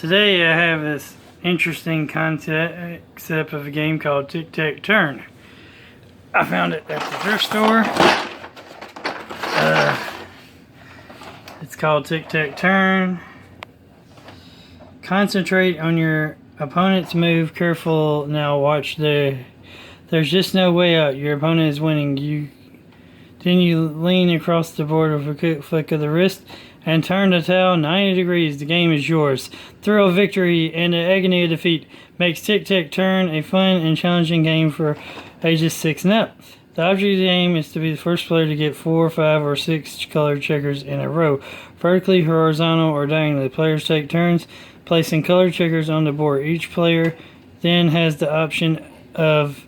Today I have this interesting concept of a game called Tac-tic-turn. I found it at the thrift store. It's called Tac-tic-turn. Concentrate on your opponent's move. Careful now. Watch there's just no way out. Your opponent is winning. Then you lean across the board with a quick flick of the wrist and turn the towel 90 degrees. The game is yours. Thrill of victory and the agony of defeat makes Tac-tic-turn a fun and challenging game for ages 6 and up. The object of the game is to be the first player to get 4, 5, or 6 colored checkers in a row, vertically, horizontal, or diagonally. Players take turns placing colored checkers on the board. Each player then has the option of,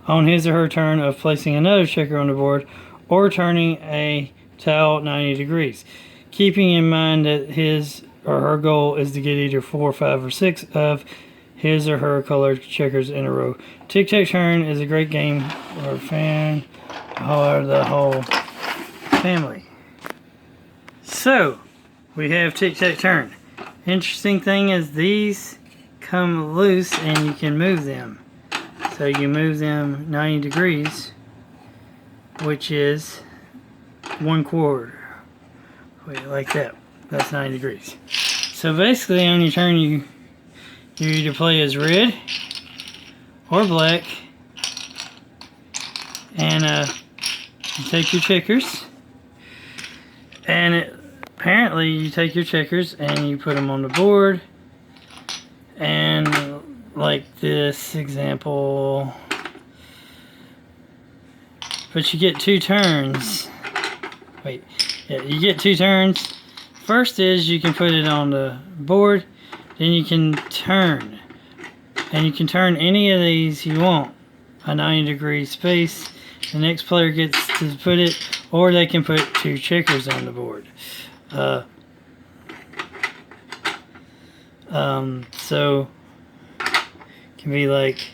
on his or her turn, of placing another checker on the board or turning a towel 90 degrees. Keeping in mind that his or her goal is to get either 4, 5, or 6 of his or her colored checkers in a row. Tac-tic-turn is a great game for the whole family. So, we have Tac-tic-turn. Interesting thing is these come loose and you can move them. So you move them 90 degrees, which is 1/4. Wait, like that. That's 90 degrees. So basically on your turn you either play as red or black, and you take your checkers, and apparently you take your checkers and you put them on the board, and like this example, but you get 2 turns. Wait, yeah, you get 2 turns. First is you can put it on the board, then you can turn, and you can turn any of these you want, a 90-degree space. The next player gets to put it, or they can put 2 checkers on the board. So it can be like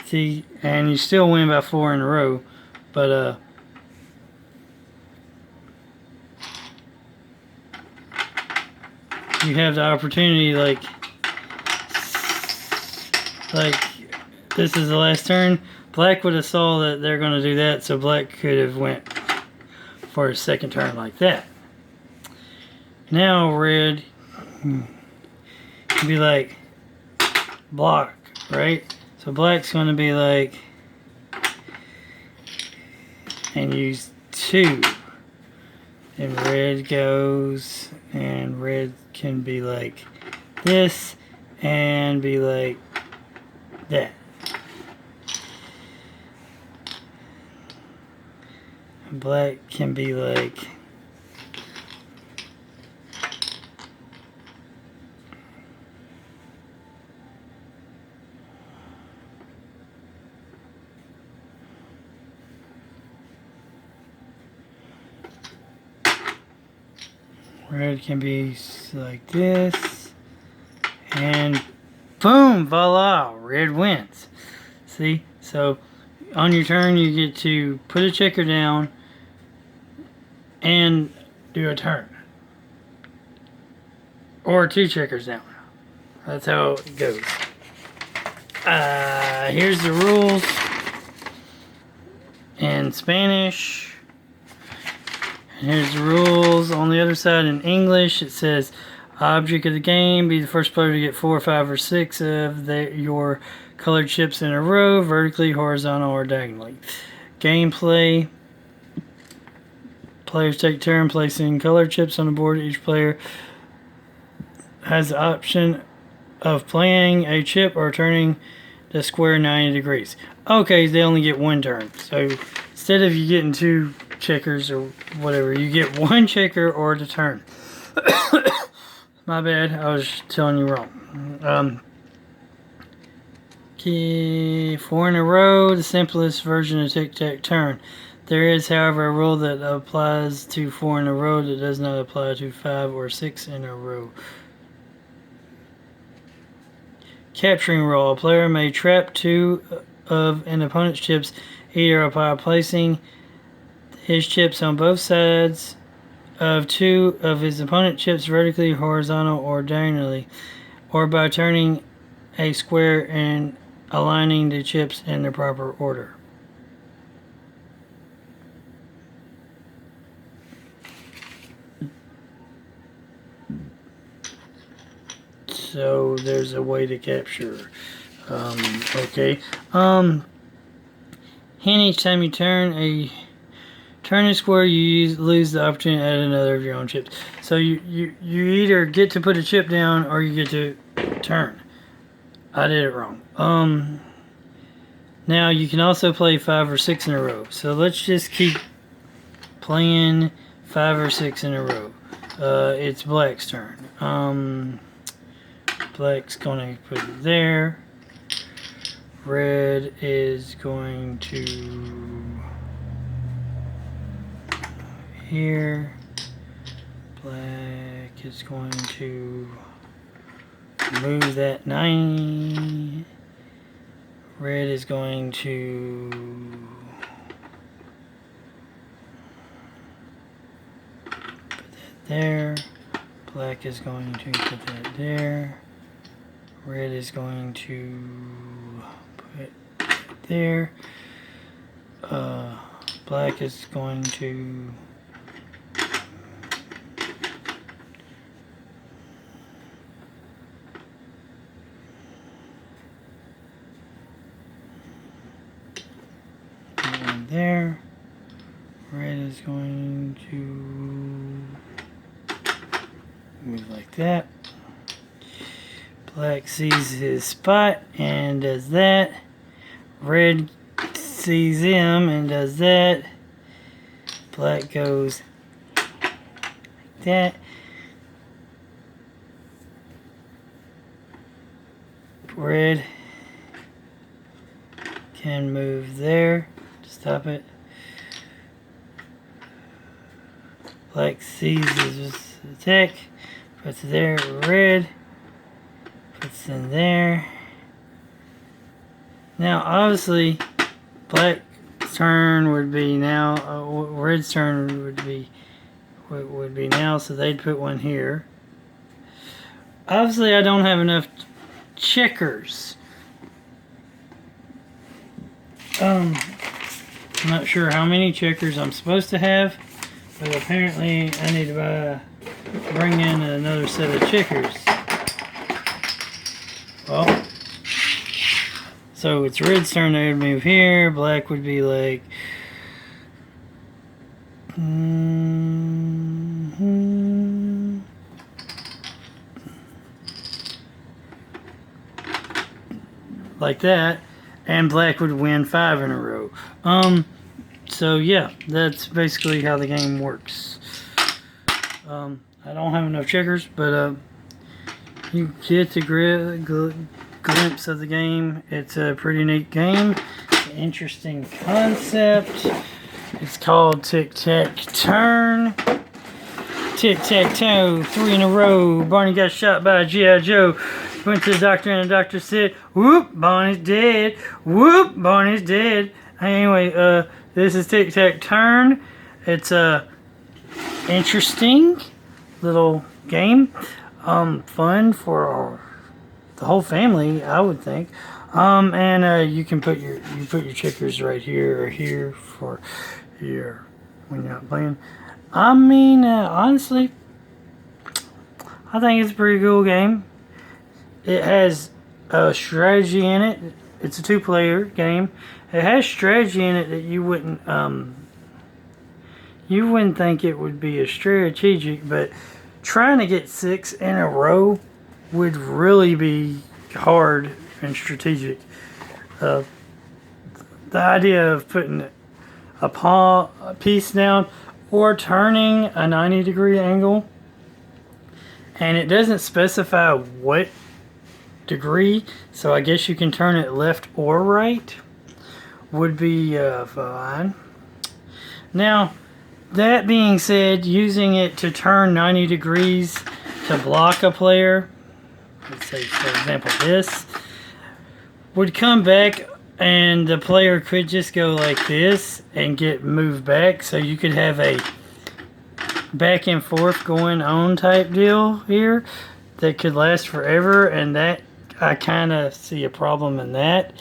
see, and you still win by 4 in a row, but you have the opportunity, like this is the last turn. Black would have saw that they're going to do that, so black could have went for a second turn like that. Now red can be like block, right? So black's going to be like, and use 2. And red goes, and red can be like this and be like that. And black can be like red can be like this, and boom, voila, red wins. See, so on your turn you get to put a checker down and do a turn, or 2 checkers down. That's how it goes. Here's the rules in Spanish. And here's the rules on the other side in English. It says, object of the game, be the first player to get 4, 5, or 6 of your colored chips in a row, vertically, horizontal, or diagonally. Gameplay, players take turn placing colored chips on the board. Each player has the option of playing a chip or turning the square 90 degrees. Okay, they only get 1 turn. So instead of you getting 2 checkers or whatever, you get 1 checker or the turn. My bad, I was telling you wrong. 4 in a row, the simplest version of Tac-tic-turn. There is, however, a rule that applies to 4 in a row that does not apply to 5 or 6 in a row. Capturing rule. A player may trap 2 of an opponent's chips either by placing his chips on both sides of two of his opponent's chips vertically, horizontal, or diagonally, or by turning a square and aligning the chips in the proper order. So there's a way to capture. Okay. Hint: each time you turn a square, you lose the opportunity to add another of your own chips. So you either get to put a chip down or you get to turn. I did it wrong. Now you can also play 5 or 6 in a row. So let's just keep playing 5 or 6 in a row. It's black's turn. Black's going to put it there. Red is going to here. Black is going to move that 90. Red is going to put that there. Black is going to put that there. Red is going to put that there. Black is going to there. Red is going to move like that. Black sees his spot and does that. Red sees him and does that. Black goes like that. Red can move there. Stop it. Black sees his attack. Puts it there. Red puts in there. Now, obviously, black's turn would be now. Red's turn would be now. So they'd put one here. Obviously, I don't have enough checkers. I'm not sure how many checkers I'm supposed to have, but apparently I need to bring in another set of checkers. Well, so it's red's turn. They would move here. Black would be like like that, and black would win 5 in a row. So yeah, that's basically how the game works. I don't have enough checkers, but you get a glimpse of the game. It's a pretty neat game. It's an interesting concept. It's called Tac-tic-turn. Tic-tac-toe, 3 in a row. Barney got shot by a G.I. Joe. Went to the doctor and the doctor said, "Whoop, Barney's dead. Whoop, Barney's dead." Anyway, this is Tac-tic-turn. It's a interesting little game. Fun for the whole family, I would think. And you can put your checkers right here or here for your when you're not playing. I mean, honestly, I think it's a pretty cool game. It has a strategy in it. It's a 2-player game. It has strategy in it that you wouldn't think it would be a strategic, but trying to get 6 in a row would really be hard and strategic. The idea of putting a piece down or turning a 90-degree angle, and it doesn't specify what degree, so I guess you can turn it left or right, would be fine. Now, that being said, using it to turn 90 degrees to block a player, let's say for example this, would come back And the player could just go like this and get moved back. So you could have a back and forth going on type deal here that could last forever. And that, I kind of see a problem in that.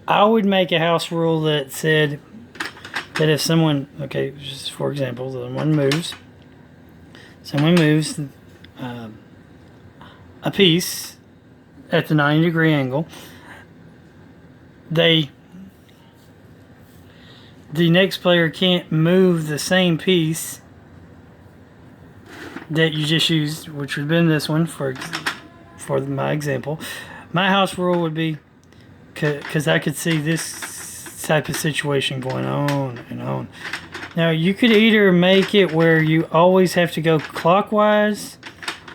I would make a house rule that said that if someone, okay, just for example, someone moves a piece at the 90-degree angle, the next player can't move the same piece that you just used, which would have been this one for my example. My house rule would be, because I could see this type of situation going on and on. Now, you could either make it where you always have to go clockwise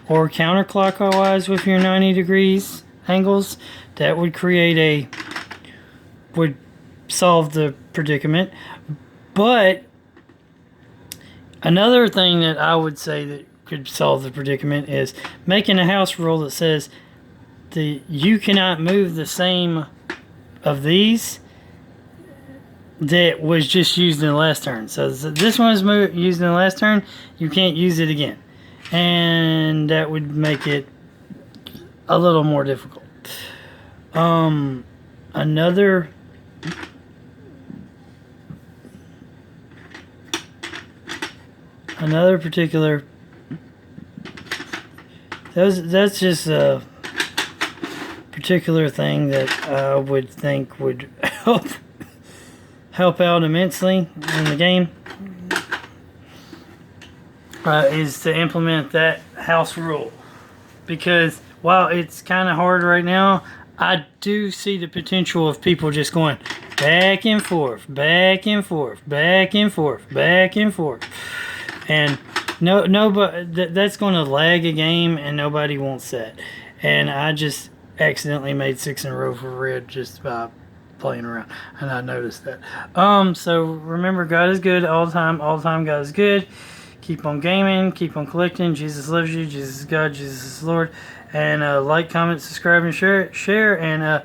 or counterclockwise with your 90 degrees angles. That would would solve the predicament. But another thing that I would say that could solve the predicament is making a house rule that says you cannot move the same of these that was just used in the last turn. So this one was used in the last turn, you can't use it again. And that would make it a little more difficult. Another particular, that's just a particular thing that I would think would help out immensely in the game, is to implement that house rule. Because while it's kind of hard right now, I do see the potential of people just going back and forth, back and forth, back and forth, back and forth. And nobody, that's going to lag a game, and nobody wants that. And I just accidentally made 6 in a row for red just by playing around, and I noticed that. So remember, God is good all the time. All the time, God is good. Keep on gaming, keep on collecting. Jesus loves you. Jesus is God. Jesus is Lord. And like, comment, subscribe, and share. And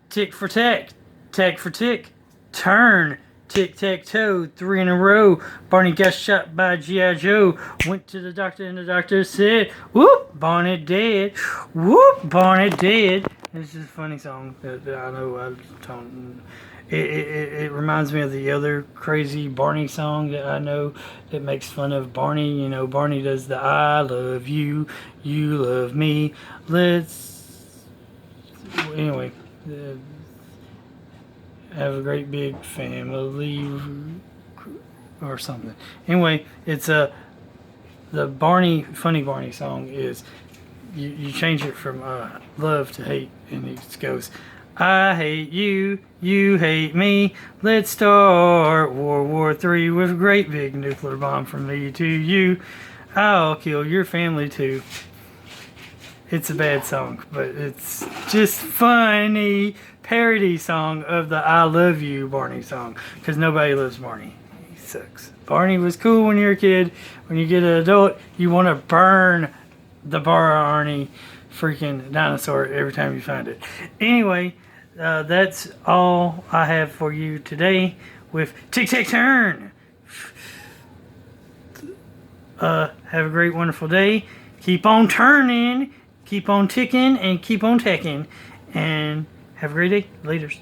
tick for tack, tack for tick, turn. Tic-tac-toe, 3 in a row. Barney got shot by G.I. Joe. Went to the doctor, and the doctor said, whoop, Barney dead. Whoop, Barney dead. It's just a funny song that I know I don't. It reminds me of the other crazy Barney song that I know that makes fun of Barney. You know, Barney does the I love you, you love me. Anyway. Have a great big family or something. Anyway, it's the funny Barney song is you change it from love to hate, and it goes, I hate you, you hate me, let's start World War III with a great big nuclear bomb from me to you. I'll kill your family too. It's a bad song, but it's just funny parody song of the I Love You Barney song, because nobody loves Barney. He sucks. Barney was cool when you're a kid. When you get an adult, you want to burn the Barney freaking dinosaur every time you find it. Anyway, that's all I have for you today with Tac-tic-turn. Have a great, wonderful day. Keep on turning, keep on ticking, and keep on tacking. And have a great day. Laters.